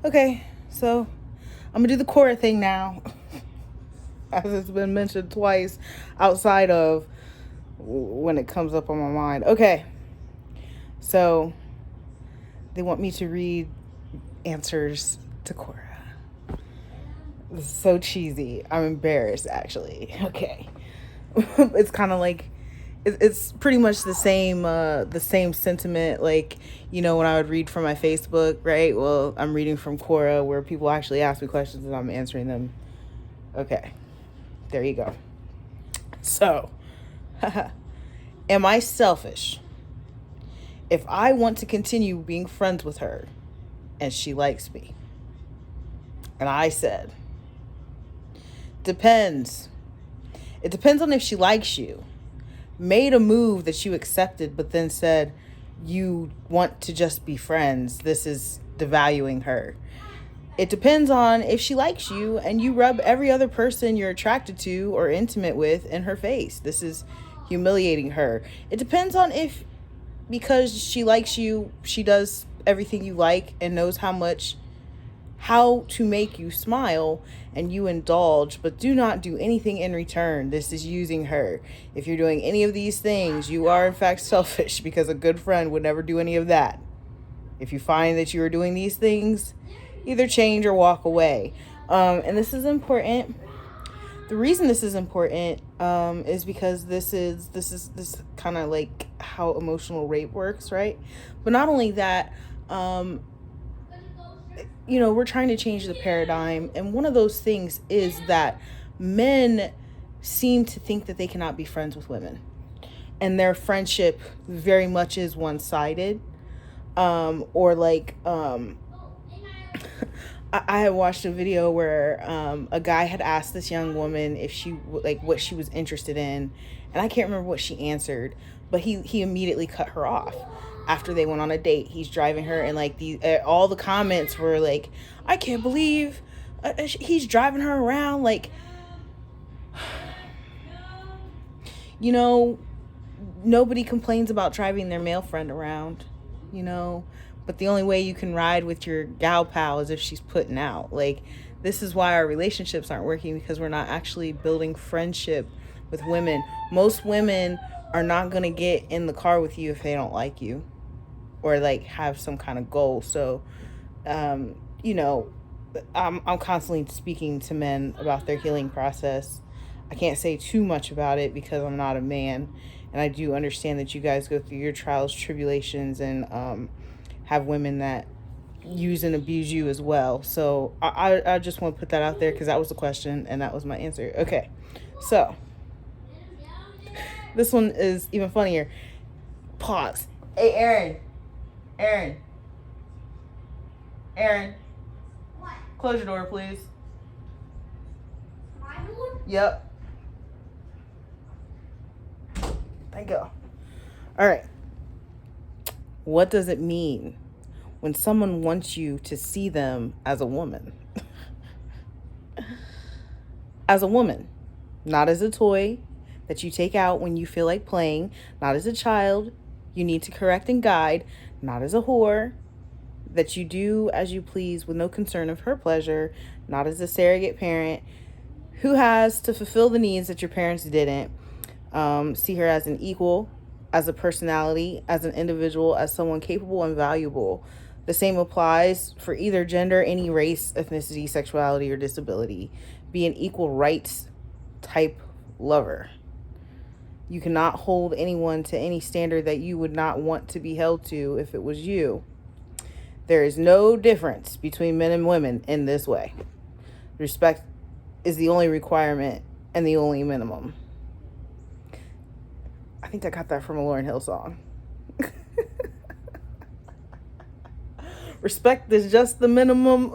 Okay, so I'm gonna do the Quora thing now, as it's been mentioned twice outside of when it comes up on my mind. Okay, so they want me to read answers to Quora. This is so cheesy. I'm embarrassed, actually. Okay. It's kind of like it's pretty much the same sentiment, like, when I would read from my Facebook, right? Well, I'm reading from Quora, where people actually ask me questions and I'm answering them. Okay, there you go. So, am I selfish if I want to continue being friends with her and she likes me? And I said, depends. It depends on if she likes you. Made a move that you accepted, but then said you want to just be friends. This is devaluing her. It depends on if she likes you and you rub every other person you're attracted to or intimate with in her face. This is humiliating her. It depends on if, because she likes you, she does everything you like and knows how to make you smile, and you indulge, but do not do anything in return. This is using her. If you're doing any of these things, you are in fact selfish, because a good friend would never do any of that. If you find that you are doing these things, either change or walk away. And this is important. The reason this is important is because this kind of like how emotional rape works, right? But not only that, we're trying to change the paradigm. And one of those things is that men seem to think that they cannot be friends with women. And their friendship very much is one-sided. I had watched a video where a guy had asked this young woman if she, like, what she was interested in. And I can't remember what she answered, but he immediately cut her off. After they went on a date, he's driving her, and like all the comments were like, I can't believe he's driving her around. Like, nobody complains about driving their male friend around, but the only way you can ride with your gal pal is if she's putting out. Like, this is why our relationships aren't working, because we're not actually building friendship with women. Most women are not going to get in the car with you if they don't like you, or like have some kind of goal. So, I'm constantly speaking to men about their healing process. I can't say too much about it because I'm not a man, and I do understand that you guys go through your trials, tribulations, and have women that use and abuse you as well. So I just want to put that out there, because that was the question and that was my answer. Okay, so this one is even funnier. Pause. Hey, Aaron. What? Close your door, please. My door? Yep. Thank you. All right. What does it mean when someone wants you to see them as a woman? As a woman, not as a toy that you take out when you feel like playing, not as a child you need to correct and guide, not as a whore that you do as you please with no concern of her pleasure, not as a surrogate parent who has to fulfill the needs that your parents didn't. See her as an equal, as a personality, as an individual, as someone capable and valuable. The same applies for either gender, any race, ethnicity, sexuality, or disability. Be an equal rights type lover. You cannot hold anyone to any standard that you would not want to be held to if it was you. There is no difference between men and women in this way. Respect is the only requirement and the only minimum. I think I got that from a Lauryn Hill song. Respect is just the minimum.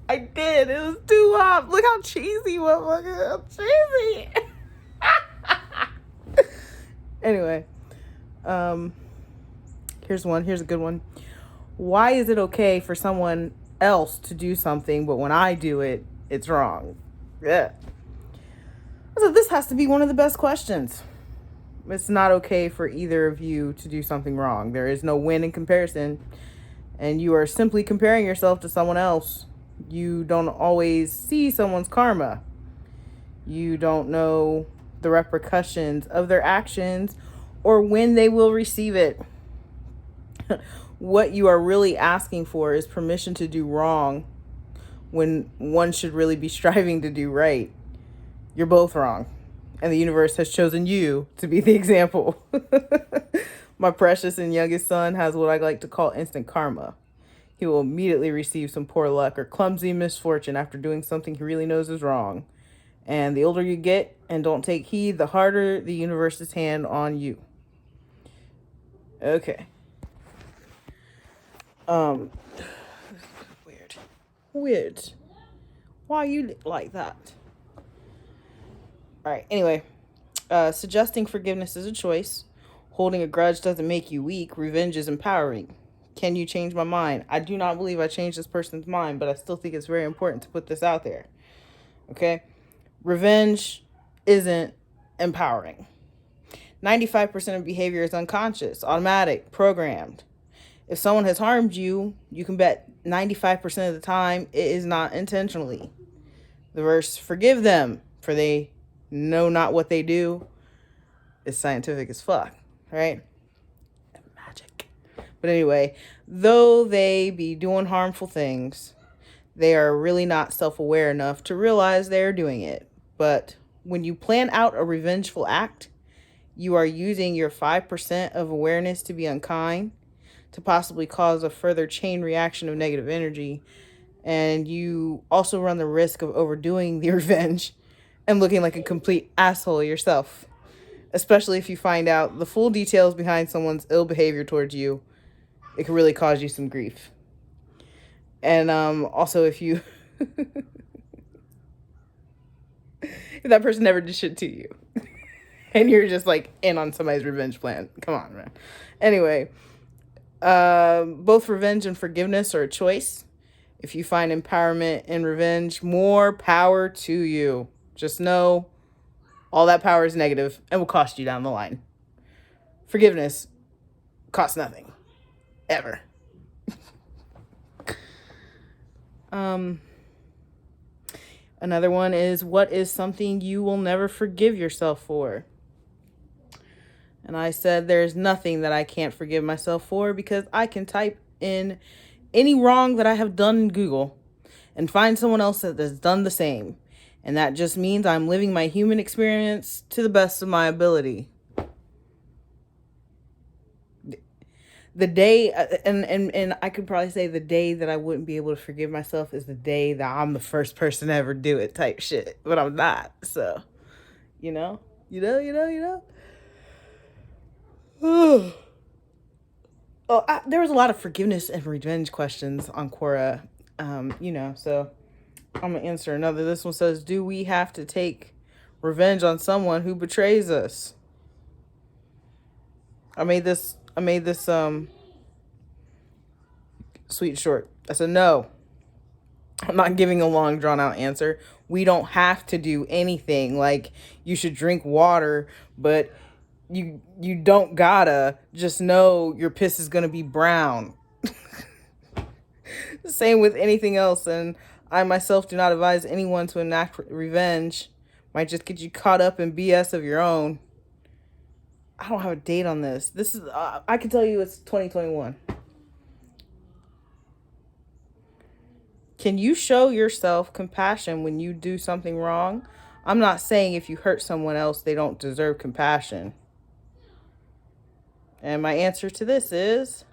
I did. It was too hot. Look how cheesy, motherfucker. How cheesy. Anyway, here's one. Here's a good one. Why is it okay for someone else to do something, but when I do it, it's wrong? Yeah. So this has to be one of the best questions. It's not okay for either of you to do something wrong. There is no win in comparison. and you are simply comparing yourself to someone else. You don't always see someone's karma. You don't know the repercussions of their actions or when they will receive it. What you are really asking for is permission to do wrong when one should really be striving to do right. You're both wrong, and the universe has chosen you to be the example. My precious and youngest son has what I like to call instant karma. He will immediately receive some poor luck or clumsy misfortune after doing something he really knows is wrong. And the older you get and don't take heed, the harder the universe's hand on you. Okay. Weird. Why you like that? All right. Anyway, suggesting forgiveness is a choice. Holding a grudge doesn't make you weak. Revenge is empowering. Can you change my mind? I do not believe I changed this person's mind, but I still think it's very important to put this out there. Okay? Revenge isn't empowering. 95% of behavior is unconscious, automatic, programmed. If someone has harmed you, you can bet 95% of the time it is not intentionally. The verse, forgive them, for they know not what they do, is scientific as fuck, right? Magic. But anyway, though they be doing harmful things, they are really not self-aware enough to realize they are doing it. But when you plan out a revengeful act, you are using your 5% of awareness to be unkind, to possibly cause a further chain reaction of negative energy. And you also run the risk of overdoing the revenge and looking like a complete asshole yourself. Especially if you find out the full details behind someone's ill behavior towards you. It can really cause you some grief. And also if you... if that person never did shit to you. And you're just like in on somebody's revenge plan. Come on, man. Anyway, both revenge and forgiveness are a choice. If you find empowerment in revenge, more power to you. Just know all that power is negative and will cost you down the line. Forgiveness costs nothing. Ever. Another one is, what is something you will never forgive yourself for? And I said, there's nothing that I can't forgive myself for, because I can type in any wrong that I have done in Google and find someone else that has done the same. And that just means I'm living my human experience to the best of my ability. The day, and I could probably say the day that I wouldn't be able to forgive myself is the day that I'm the first person to ever do it type shit. But I'm not. So, you know. Oh, there was a lot of forgiveness and revenge questions on Quora, so I'm going to answer another. This one says, do we have to take revenge on someone who betrays us? I made this sweet and short. I said, no. I'm not giving a long drawn out answer. We don't have to do anything. Like, you should drink water, but you don't gotta. Just know your piss is gonna be brown. Same with anything else. And I myself do not advise anyone to enact revenge. Might just get you caught up in BS of your own. I don't have a date on this. This is I can tell you it's 2021. Can you show yourself compassion when you do something wrong? I'm not saying if you hurt someone else, they don't deserve compassion. And my answer to this is,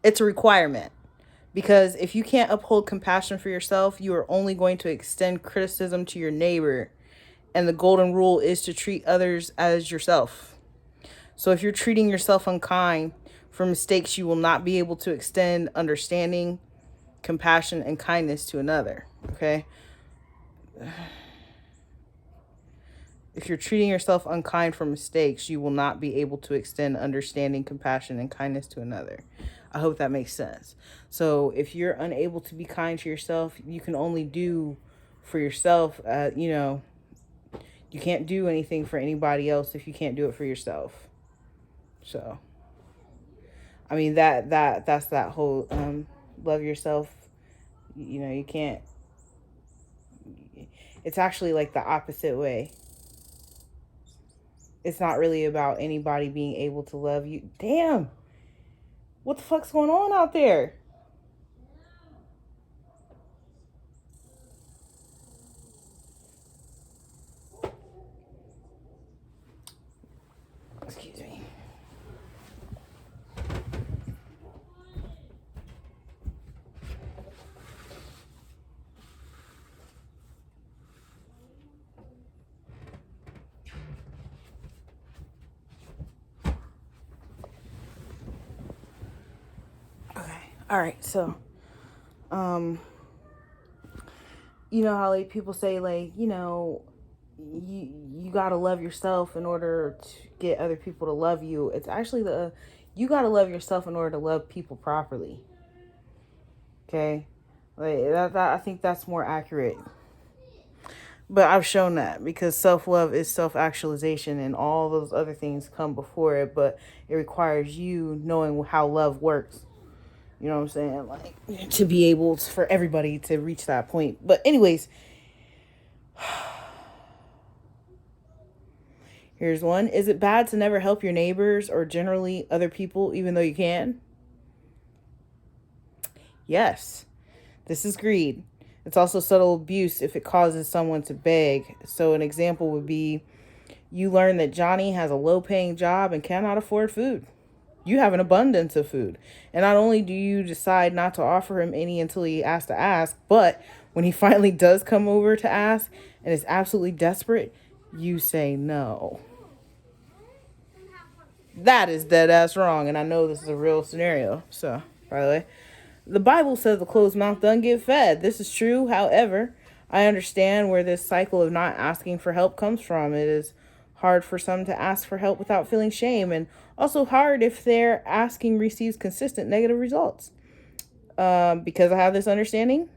it's a requirement. Because if you can't uphold compassion for yourself, you are only going to extend criticism to your neighbor. And the golden rule is to treat others as yourself. So if you're treating yourself unkind for mistakes, you will not be able to extend understanding, compassion, and kindness to another. Okay? If you're treating yourself unkind for mistakes, you will not be able to extend understanding, compassion, and kindness to another. I hope that makes sense. So if you're unable to be kind to yourself, you can only do for yourself. You can't do anything for anybody else if you can't do it for yourself. So I mean, that's that whole love yourself. You know, you can't. It's actually like the opposite way. It's not really about anybody being able to love you. Damn, what the fuck's going on out there? Excuse me. Okay. All right. So, um, you know how like people say like, you know, you gotta love yourself in order to get other people to love you. It's actually you gotta love yourself in order to love people properly. Okay, like that I think that's more accurate. But I've shown that because self love is self actualization, and all those other things come before it. But it requires you knowing how love works. You know what I'm saying? Like to be able for everybody to reach that point. But anyways, here's one. Is it bad to never help your neighbors or generally other people even though you can? Yes. This is greed. It's also subtle abuse if it causes someone to beg. So an example would be you learn that Johnny has a low-paying job and cannot afford food. You have an abundance of food. And not only do you decide not to offer him any until he asks to ask, but when he finally does come over to ask and is absolutely desperate, you say no. That is dead ass wrong. And I know this is a real scenario. So, by the way, the Bible says the closed mouth doesn't get fed. This is true. However, I understand where this cycle of not asking for help comes from. It is hard for some to ask for help without feeling shame, and also hard if their asking receives consistent negative results. Because I have this understanding,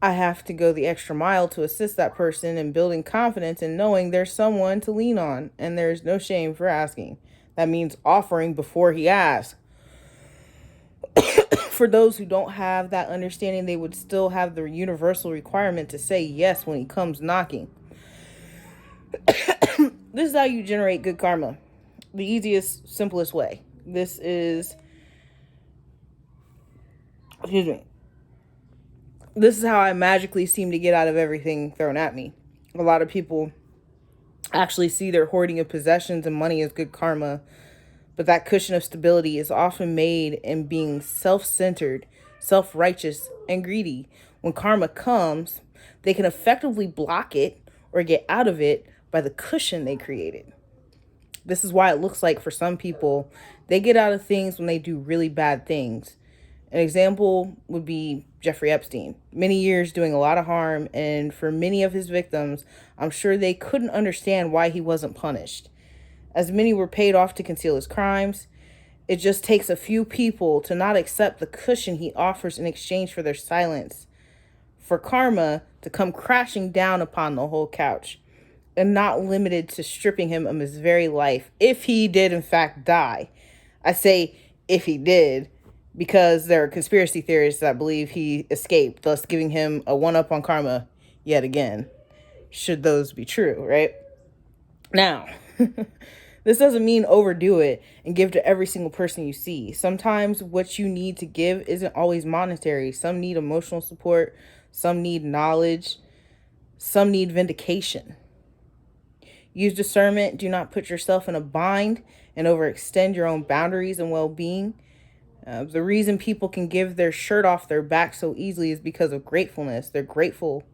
I have to go the extra mile to assist that person in building confidence and knowing there's someone to lean on, and there's no shame for asking. That means offering before he asks. For those who don't have that understanding, they would still have the universal requirement to say yes when he comes knocking. This is how you generate good karma. The easiest, simplest way. This is how I magically seem to get out of everything thrown at me. A lot of people actually see their hoarding of possessions and money as good karma, but that cushion of stability is often made in being self-centered, self-righteous, and greedy. When karma comes, they can effectively block it or get out of it by the cushion they created. This is why it looks like for some people, they get out of things when they do really bad things. An example would be Jeffrey Epstein. Many years doing a lot of harm, and for many of his victims, I'm sure they couldn't understand why he wasn't punished. As many were paid off to conceal his crimes, it just takes a few people to not accept the cushion he offers in exchange for their silence, for karma to come crashing down upon the whole couch, and not limited to stripping him of his very life, if he did in fact die. I say if he did, because there are conspiracy theorists that believe he escaped, thus giving him a one-up on karma yet again, should those be true, right? Now, this doesn't mean overdo it and give to every single person you see. Sometimes what you need to give isn't always monetary. Some need emotional support, some need knowledge, some need vindication. Use discernment. Do not put yourself in a bind and overextend your own boundaries and well-being. The reason people can give their shirt off their back so easily is because of gratefulness. They're grateful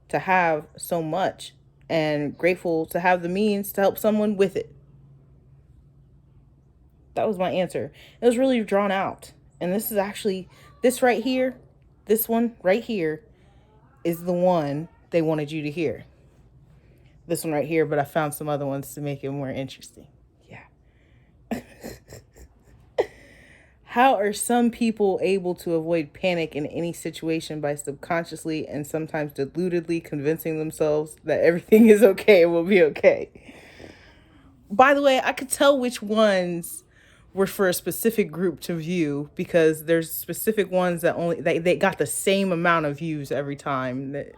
to have so much and grateful to have the means to help someone with it. That was my answer. It was really drawn out. And this is actually, this right here, this one right here is the one they wanted you to hear. This one right here, but I found some other ones to make it more interesting. Yeah. How are some people able to avoid panic in any situation by subconsciously and sometimes deludedly convincing themselves that everything is okay and will be okay? By the way, I could tell which ones were for a specific group to view, because there's specific ones that only they got the same amount of views every time. That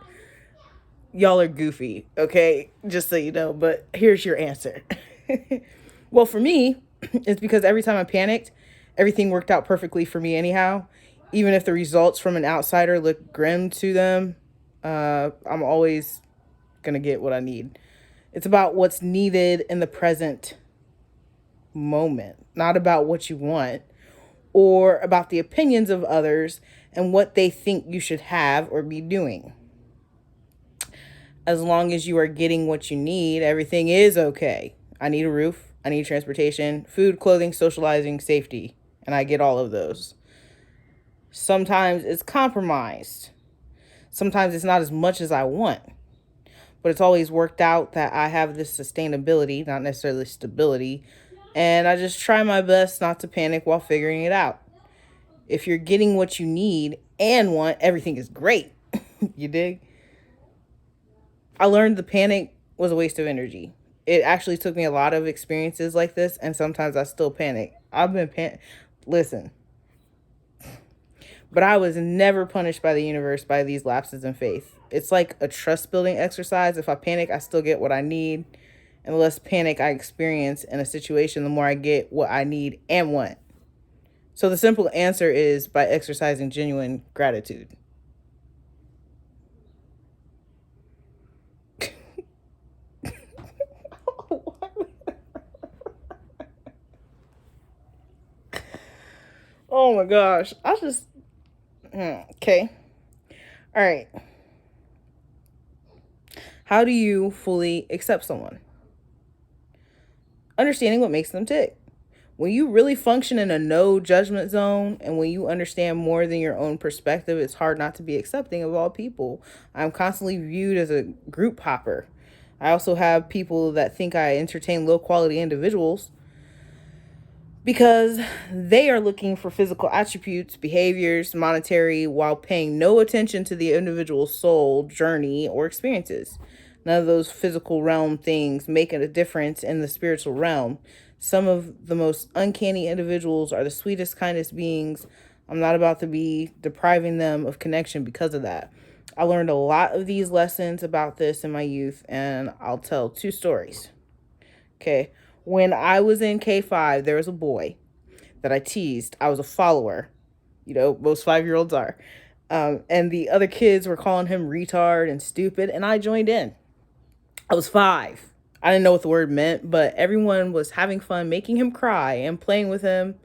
y'all are goofy, okay? Just so you know, but here's your answer. Well, for me, it's because every time I panicked, everything worked out perfectly for me anyhow. Even if the results from an outsider look grim to them, I'm always going to get what I need. It's about what's needed in the present moment, not about what you want or about the opinions of others and what they think you should have or be doing. As long as you are getting what you need, everything is okay. I need a roof, I need transportation, food, clothing, socializing, safety, and I get all of those. Sometimes it's compromised. Sometimes it's not as much as I want. But it's always worked out that I have this sustainability, not necessarily stability, and I just try my best not to panic while figuring it out. If you're getting what you need and want, everything is great. You dig? I learned the panic was a waste of energy. It actually took me a lot of experiences like this, and sometimes I still panic. Listen, but I was never punished by the universe by these lapses in faith. It's like a trust building exercise. If I panic, I still get what I need. And the less panic I experience in a situation, the more I get what I need and want. So the simple answer is by exercising genuine gratitude. Oh my gosh. Okay. All right. How do you fully accept someone? Understanding what makes them tick. When you really function in a no judgment zone and when you understand more than your own perspective, it's hard not to be accepting of all people. I'm constantly viewed as a group hopper. I also have people that think I entertain low quality individuals because they are looking for physical attributes, behaviors, monetary, while paying no attention to the individual's soul, journey, or experiences. None of those physical realm things make a difference in the spiritual realm. Some of the most uncanny individuals are the sweetest, kindest beings. I'm not about to be depriving them of connection because of that. I learned a lot of these lessons about this in my youth, and I'll tell 2 stories. Okay. When I was in K5, there was a boy that I teased. I was a follower. You know, most 5-year-olds are. And the other kids were calling him retard and stupid, and I joined in. I was 5. I didn't know what the word meant, but everyone was having fun making him cry and playing with him.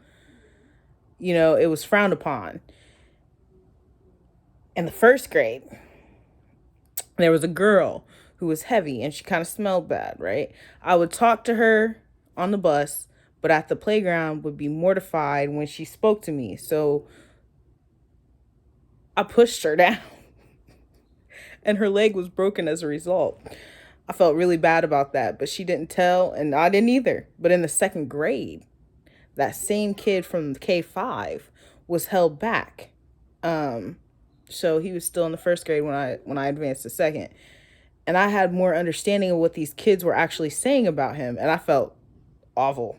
You know, it was frowned upon. In the 1st grade, there was a girl who was heavy and she kind of smelled bad, right? I would talk to her on the bus, but at the playground would be mortified when she spoke to me. So I pushed her down and her leg was broken as a result. I felt really bad about that, but she didn't tell, and I didn't either. But in the 2nd grade, that same kid from K5 was held back. So he was still in the 1st grade when I advanced to 2nd. And I had more understanding of what these kids were actually saying about him, and I felt awful.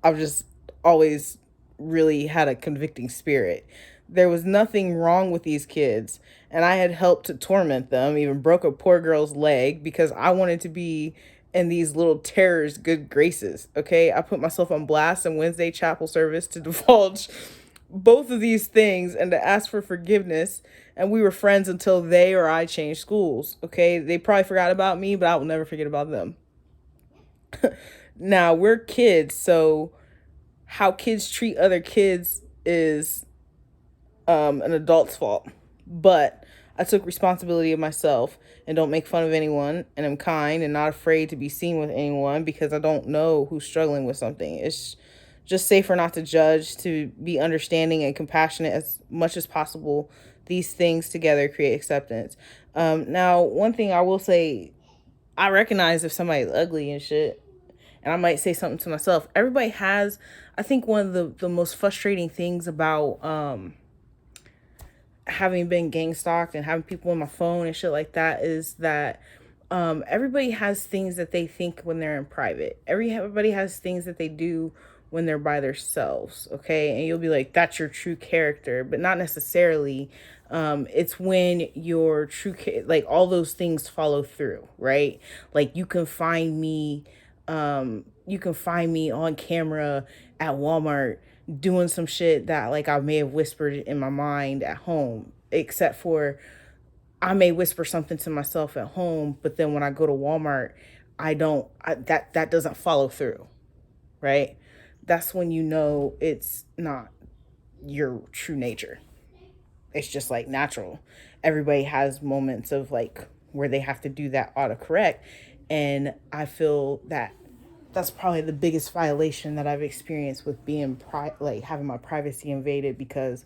I've just always really had a convicting spirit. There was nothing wrong with these kids, and I had helped to torment them, even broke a poor girl's leg because I wanted to be in these little terrors' good graces, okay? I put myself on blast in Wednesday chapel service to divulge both of these things and to ask for forgiveness, and we were friends until they or I changed schools, okay? They probably forgot about me, but I will never forget about them. Now, we're kids, so how kids treat other kids is an adult's fault. But I took responsibility of myself and don't make fun of anyone, and I'm kind and not afraid to be seen with anyone because I don't know who's struggling with something. It's just safer not to judge, to be understanding and compassionate as much as possible. These things together create acceptance. Now, one thing I will say, I recognize if somebody's ugly and shit, and I might say something to myself. Everybody has, I think one of the most frustrating things about having been gang stalked and having people on my phone and shit like that is that Everybody has things that they think when they're in private. Everybody has things that they do when they're by themselves, okay? And you'll be like, that's your true character, but not necessarily. It's when your like all those things follow through, right? Like you can find me on camera at Walmart doing some shit that like I may have whispered in my mind at home, except for I may whisper something to myself at home, but then when I go to Walmart, that doesn't follow through, right? That's when you know it's not your true nature. It's just like natural. Everybody has moments of like where they have to do that autocorrect. And I feel that that's probably the biggest violation that I've experienced with being like having my privacy invaded, because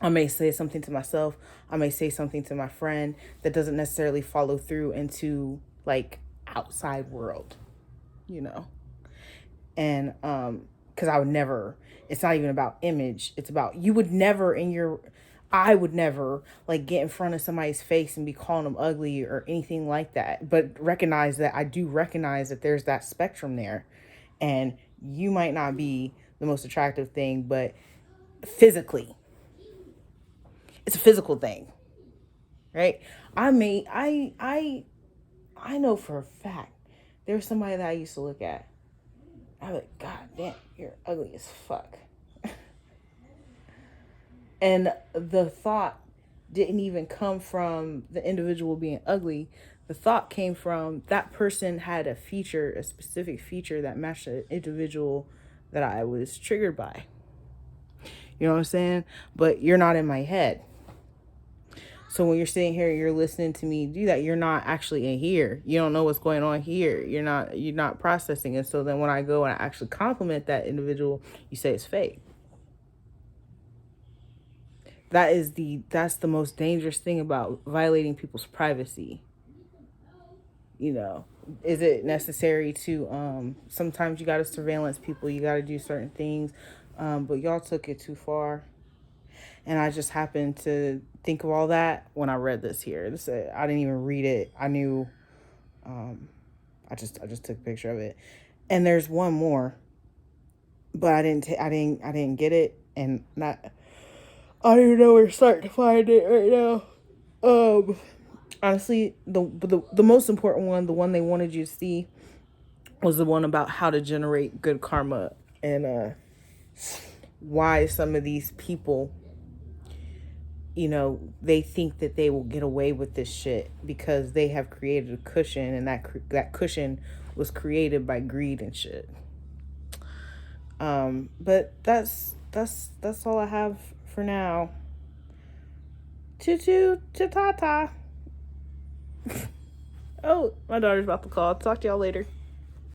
I may say something to myself, I may say something to my friend that doesn't necessarily follow through into like outside world, you know. And because I would never, it's not even about image, it's about you would never I would never like get in front of somebody's face and be calling them ugly or anything like that, but recognize that I do recognize that there's that spectrum there, and you might not be the most attractive thing, but physically it's a physical thing, right? I know for a fact there's somebody that I used to look at, I'm like, God damn, you're ugly as fuck. And the thought didn't even come from the individual being ugly. The thought came from that person had a specific feature that matched the individual that I was triggered by. You know what I'm saying? But you're not in my head. So when you're sitting here, you're listening to me do that, you're not actually in here. You don't know what's going on here. You're not processing it. So then when I go and I actually compliment that individual, you say it's fake. That's the most dangerous thing about violating people's privacy. You know, is it necessary to sometimes you got to surveillance people, you got to do certain things, but y'all took it too far. And I just happened to think of all that when I read this here. I didn't even read it. I knew. I just took a picture of it, and there's one more, but I didn't get it, and not. I don't even know where to start to find it right now. Honestly, the most important one, the one they wanted you to see, was the one about how to generate good karma, and why some of these people, you know, they think that they will get away with this shit because they have created a cushion, and that cushion was created by greed and shit. But that's all I have for now. Choo choo ta ta. Oh, my daughter's about to call. Talk to y'all later.